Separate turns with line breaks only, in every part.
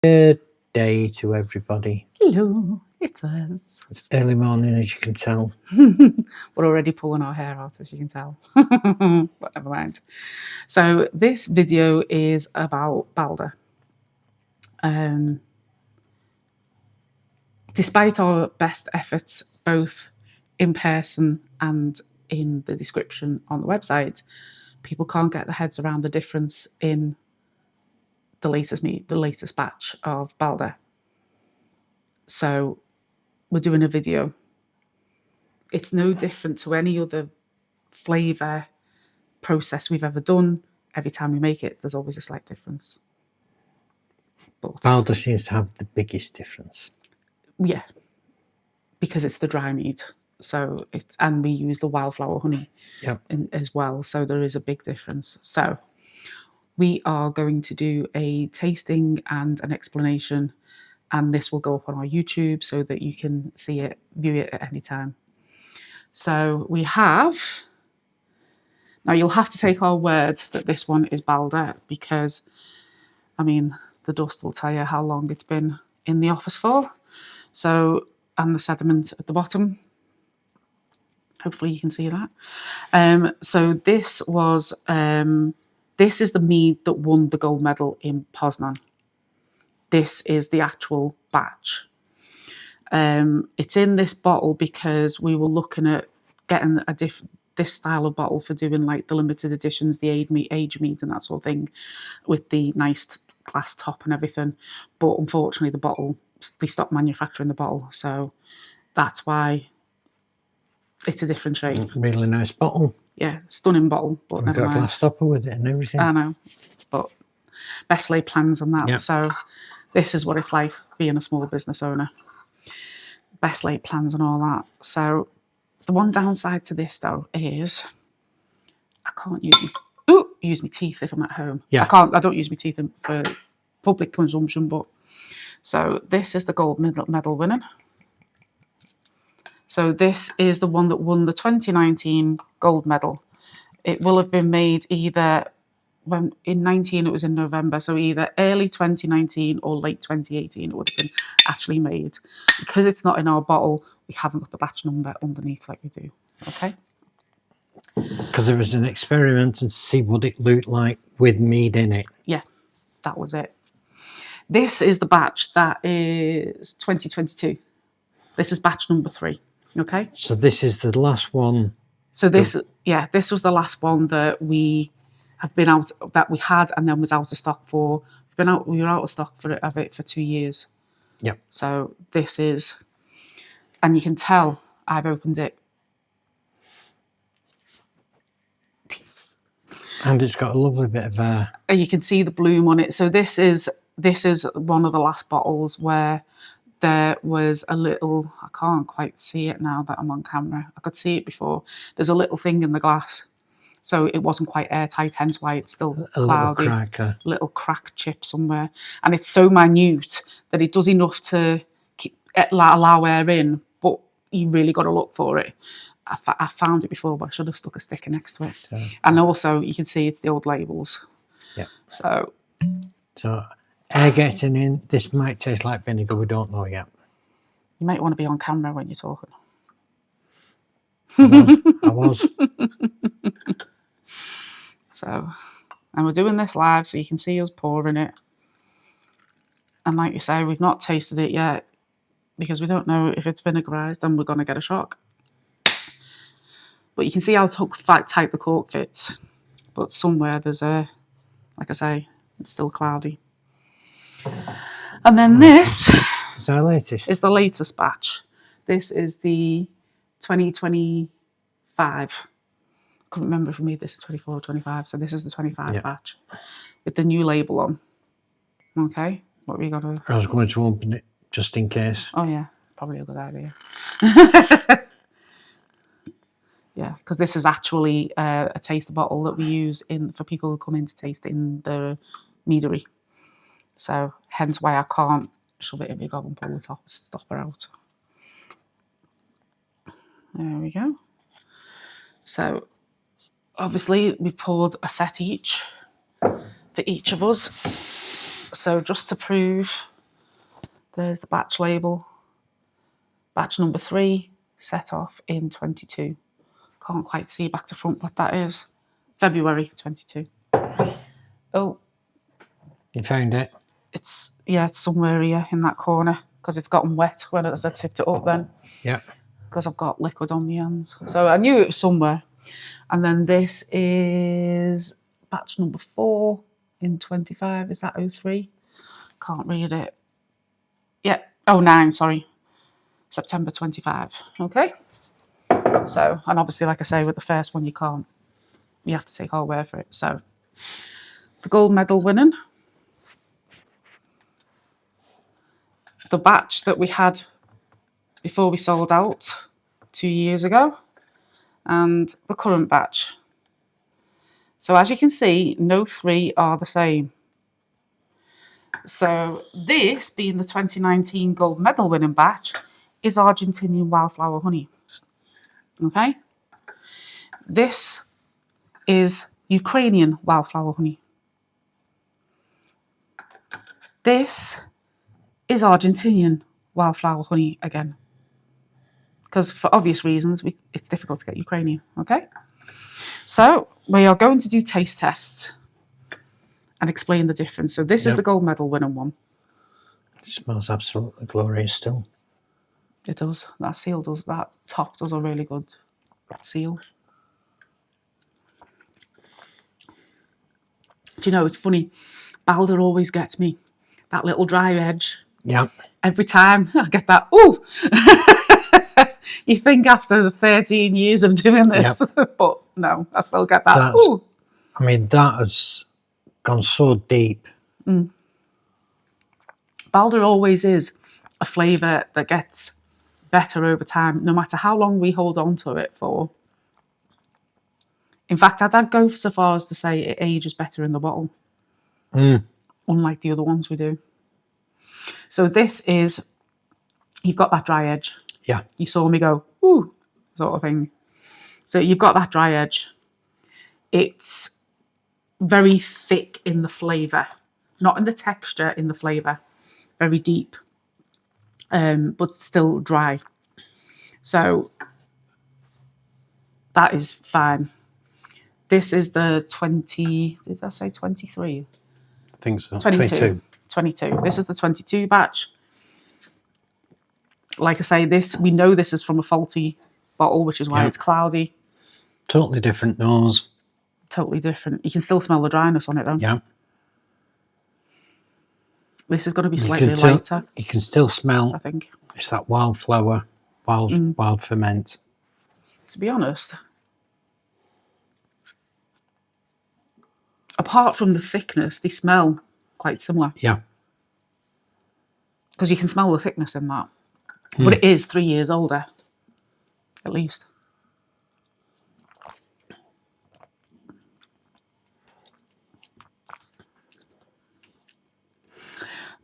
Good day to everybody.
Hello, it's us.
It's early morning, as you can tell.
We're already pulling our hair out, as you can tell. But never mind. So this video is about Baldur. Despite our best efforts, both in person and in the description on the website, people can't get their heads around the difference in the latest batch of Baldur. So we're doing a video. It's no different to any other flavour process we've ever done. Every time we make it, there's always a slight difference. But
Baldur seems to have the biggest difference.
yeah, because it's the dry mead. So and we use the wildflower honey as well. So there is a big difference. So we are going to do a tasting and an explanation, and this will go up on our YouTube so that you can see it, view it at any time. So we have, now you'll have to take our word that this one is Baldur, because I mean, the dust will tell you how long it's been in the office for. So, and the sediment at the bottom. Hopefully you can see that. So this was, this is the mead that won the gold medal in Poznan. This is the actual batch. It's in this bottle because we were looking at getting this style of bottle for doing like the limited editions, the age mead and that sort of thing, with the nice glass top and everything. But unfortunately, the bottle, they stopped manufacturing the bottle, so that's why it's a different shape.
Really nice bottle.
Yeah, stunning bottle, but
We've
never
got
mind.
a glass stopper with it and everything.
I know, but best laid plans on that.
Yep.
So this is what it's like being a small business owner. Best laid plans and all that. So the one downside to this though is I can't use my teeth if I'm at home.
Yeah.
I don't use my teeth for public consumption, but so this is the gold medal winner. So this is the one that won the 2019 gold medal. It will have been made either when in 19 it was in November, so either early 2019 or late 2018 it would have been actually made. Because it's not in our bottle, we haven't got the batch number underneath like we do. Okay.
Because it was an experiment and to see what it looked like with mead in it.
Yeah, that was it. This is the batch that is 2022. This is batch number 3. Okay.
So this is the last one.
So this was the last one that we have been out, that we had and then was out of stock for. We were out of stock of it for 2 years.
Yep.
So this is, and you can tell I've opened it.
And it's got a lovely bit of
and you can see the bloom on it. So this is one of the last bottles where there was a little, I can't quite see it now that I'm on camera. I could see it before. There's a little thing in the glass. So it wasn't quite airtight, hence why it's still cloudy. Little crack chip somewhere. And it's so minute that it does enough to allow air in, but you really got to look for it. I found it before, but I should have stuck a sticker next to it. And also, you can see it's the old labels.
Yeah.
So
air getting in. This might taste like vinegar. We don't know yet.
You might want to be on camera when you're talking.
I was.
So, and we're doing this live, so you can see us pouring it. And like you say, we've not tasted it yet because we don't know if it's vinegaarized, and we're going to get a shock. But you can see how tight the cork fits. But somewhere there's like I say, it's still cloudy. And then this
is our latest.
Is the latest batch. This is the 2025. I couldn't remember if we made this in 24 or 25. So this is the 25 batch with the new label on. Okay, what are we going to?
I was going to open it just in case.
Oh yeah, probably a good idea. Yeah, because this is actually a taster bottle that we use for people who come in to taste in the meadery. So hence why I can't shove it in my gob and pull the stopper out. There we go. So obviously we've poured a set each for each of us. So just to prove There's the batch label. Batch number 3, set off in 22. Can't quite see back to front what that is. February 22. Oh.
You found it?
It's somewhere here in that corner because it's gotten wet when I tipped it up then.
Yeah.
Because I've got liquid on my hands. So I knew it was somewhere. And then this is batch number 4 in 25. Is that 03? Can't read it. Yeah, 09, sorry. September 25. Okay. So, and obviously, like I say, with the first one, you have to take our word for it. So, the gold medal winning. The batch that we had before we sold out 2 years ago, and the current batch. So as you can see, no 3 are the same. So this, being the 2019 gold medal winning batch, is Argentinian wildflower honey. Okay? This is Ukrainian wildflower honey. This is Argentinian wildflower honey again. Because for obvious reasons, it's difficult to get Ukrainian. Okay? So we are going to do taste tests and explain the difference. So this is the gold medal winning one.
It smells absolutely glorious still.
It does. That seal does. That top does a really good seal. Do you know, it's funny. Baldur always gets me. That little dry edge.
Yeah.
Every time I get that, ooh. You think after the 13 years of doing this, but no, I still get that. Ooh.
I mean, that has gone so deep.
Baldur always is a flavour that gets better over time, no matter how long we hold on to it for. In fact, I'd go so far as to say it ages better in the bottle, unlike the other ones we do. So this is, you've got that dry edge.
Yeah.
You saw me go, ooh, sort of thing. So you've got that dry edge. It's very thick in the flavour, not in the texture, in the flavour. Very deep, but still dry. So that is fine. This is the 20, did I say 23?
I think so.
22. This is the 22 batch. Like I say, we know this is from a faulty bottle, which is why it's cloudy.
Totally different nose.
Totally different. You can still smell the dryness on it though.
Yeah.
This is going to be slightly lighter.
You can still smell.
I think
it's that wildflower, wild ferment.
To be honest, apart from the thickness, they smell quite similar.
Yeah.
Because you can smell the thickness in that. But it is 3 years older, at least.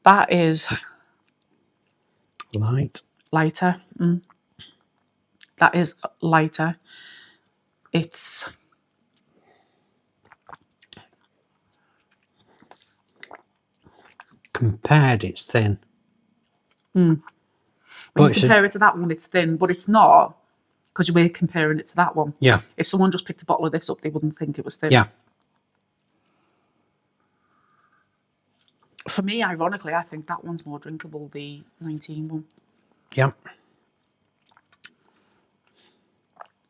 That is lighter. That is lighter. It's
compared, it's thin.
When you compare it to that one, it's thin, but it's not, because we're comparing it to that one.
Yeah.
If someone just picked a bottle of this up, they wouldn't think it was thin.
Yeah.
For me, ironically, I think that one's more drinkable, the 19 one.
Yeah.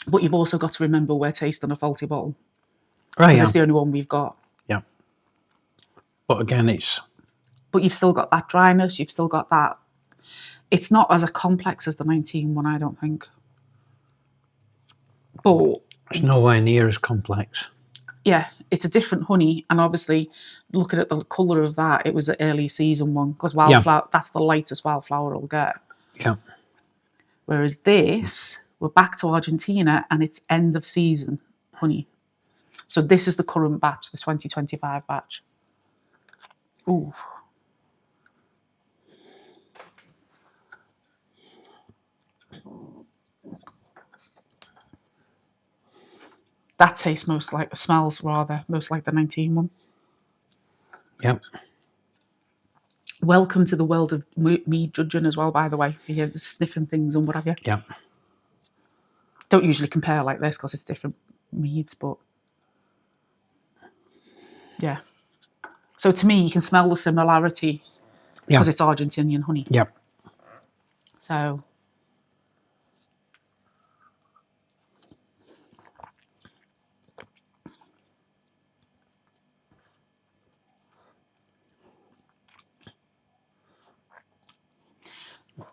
But you've also got to remember we're tasting a faulty bottle.
Right.
Because it's the only one we've got.
Yeah. But again,
But you've still got that dryness. You've still got that. It's not as complex as the 19 one, I don't think. But
it's nowhere near as complex.
Yeah, it's a different honey, and obviously, looking at the colour of that, it was an early season one, because wildflower, that's the lightest wildflower it'll get.
Yeah.
Whereas this, we're back to Argentina, and it's end of season honey. So this is the current batch, the 2025 batch. Ooh. That smells most like the 19 one.
Yep.
Welcome to the world of mead judging as well, by the way. You're sniffing things and what have you.
Yeah.
Don't usually compare like this because it's different meads, but yeah. So to me, you can smell the similarity because it's Argentinian honey.
Yep.
So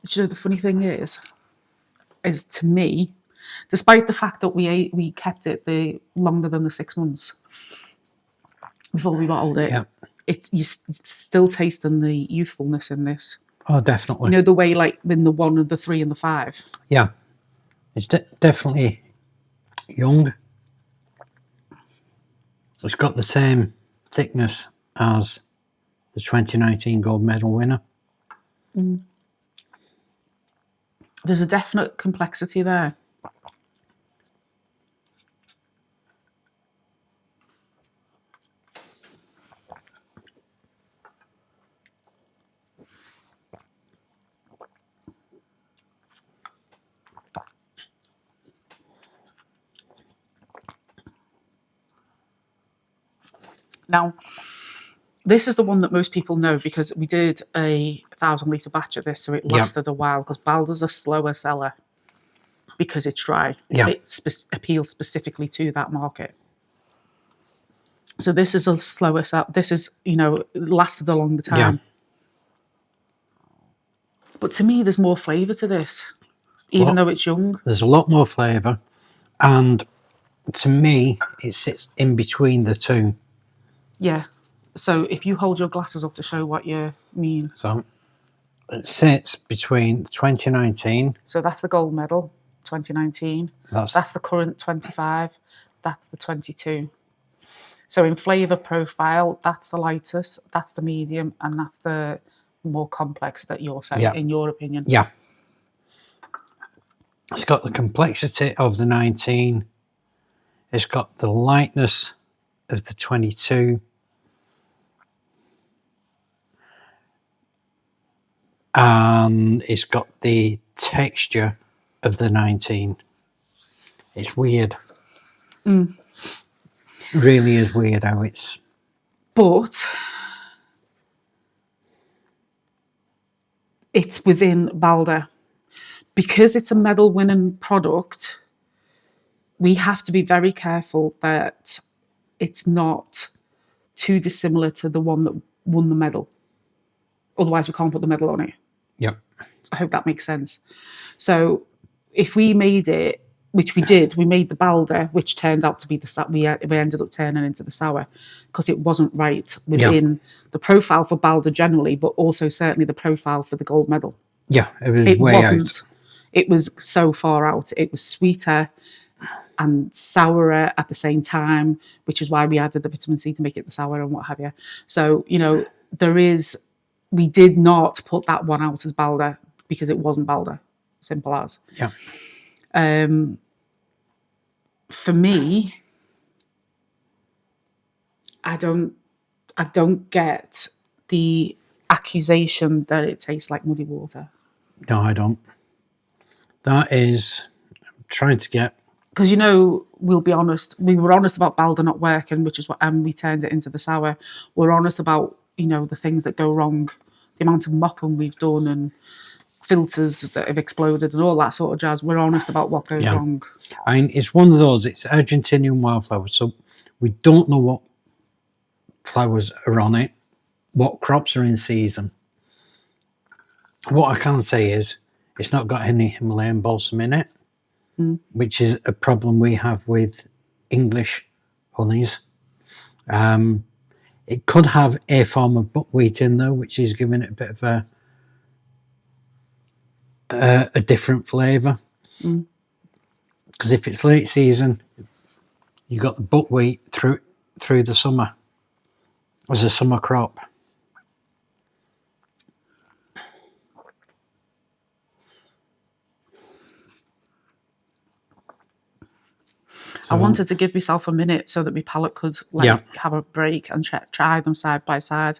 you know, the funny thing is to me, despite the fact that we kept it the longer than the 6 months before we bottled it, it's still tasting the youthfulness in this.
Oh, definitely.
You know, the way like in the 1 and the 3 and the 5.
Yeah, it's definitely young. It's got the same thickness as the 2019 gold medal winner.
There's a definite complexity there. Now, this is the one that most people know because we did a 1,000-litre batch of this, so it lasted a while, because Baldur's a slower seller because it's dry.
Yeah.
It appeals specifically to that market. So this is a slower sell. This is, you know, lasted a longer time. But to me, there's more flavour to this, even though it's young.
There's a lot more flavour, and to me, it sits in between the two.
Yeah. So if you hold your glasses up to show what you mean.
So it sits between 2019.
So that's the gold medal, 2019. That's the current 25. That's the 22. So in flavour profile, that's the lightest, that's the medium, and that's the more complex that you're saying, in your opinion.
Yeah. It's got the complexity of the 19. It's got the lightness of the 22. And it's got the texture of the 19. It's weird. It really is weird how it's...
But it's within Baldur. Because it's a medal-winning product, we have to be very careful that it's not too dissimilar to the one that won the medal. Otherwise, we can't put the medal on it.
Yep.
I hope that makes sense. So if we made it, which we did, we made the Baldur, which turned out to be we ended up turning into the sour because it wasn't right within the profile for Baldur generally, but also certainly the profile for the gold medal.
Yeah, it wasn't.
Out. It was so far out. It was sweeter and sourer at the same time, which is why we added the vitamin C to make it the sour and what have you. So, you know, we did not put that one out as Baldur because it wasn't Baldur. Simple as.
Yeah.
For me, I don't get the accusation that it tastes like muddy water.
No, I don't. That is, I'm trying to get...
Because, you know, we'll be honest, we were honest about Baldur not working, which is what, and we turned it into the sour. We're honest about, you know, the things that go wrong, the amount of mopping we've done and filters that have exploded and all that sort of jazz. We're honest about what goes wrong.
I mean, it's one of those, it's Argentinian wildflower, so we don't know what flowers are on it, what crops are in season. What I can say is it's not got any Himalayan balsam in it, which is a problem we have with English honeys. It could have a form of buckwheat in there, which is giving it a bit of a different flavour. Because if it's late season, you got the buckwheat through the summer as a summer crop.
I wanted to give myself a minute so that my palate could have a break and try them side by side.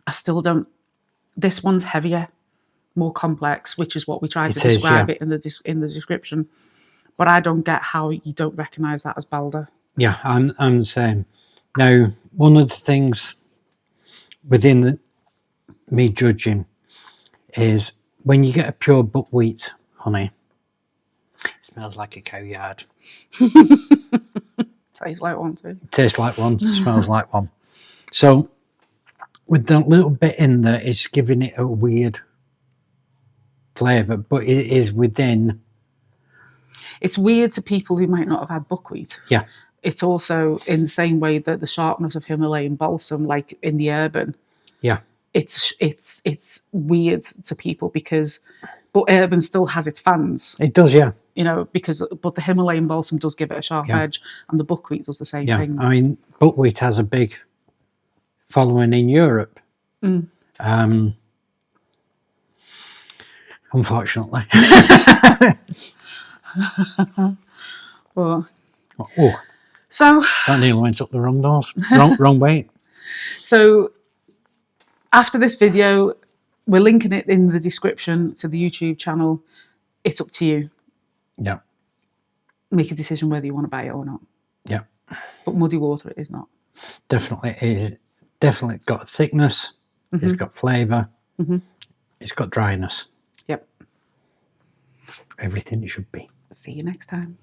I still don't. This one's heavier, more complex, which is what we try to
It is,
describe
yeah.
it in the description. But I don't get how you don't recognise that as Baldur.
Yeah, I'm the same. Now, one of the things within me judging is when you get a pure buckwheat honey, it smells like a cow yard.
Tastes like one too.
Tastes like one, smells like one. So with that little bit in there, it's giving it a weird flavour, but it is within.
It's weird to people who might not have had buckwheat.
Yeah.
It's also in the same way that the sharpness of Himalayan balsam, like in the urban,
Yeah.
it's weird to people but urban still has its fans.
It does, yeah.
You know, but the Himalayan balsam does give it a sharp edge, and the buckwheat does the same thing.
I mean, buckwheat has a big following in Europe. Unfortunately.
But,
oh,
so
that nearly went up the wrong doors. Wrong way.
So after this video, we're linking it in the description to the YouTube channel. It's up to you.
Yeah.
Make a decision whether you want to buy it or not.
Yeah.
But muddy water it is not.
Definitely got thickness. It's got flavour. It's got dryness.
Yep.
Everything it should be.
See you next time.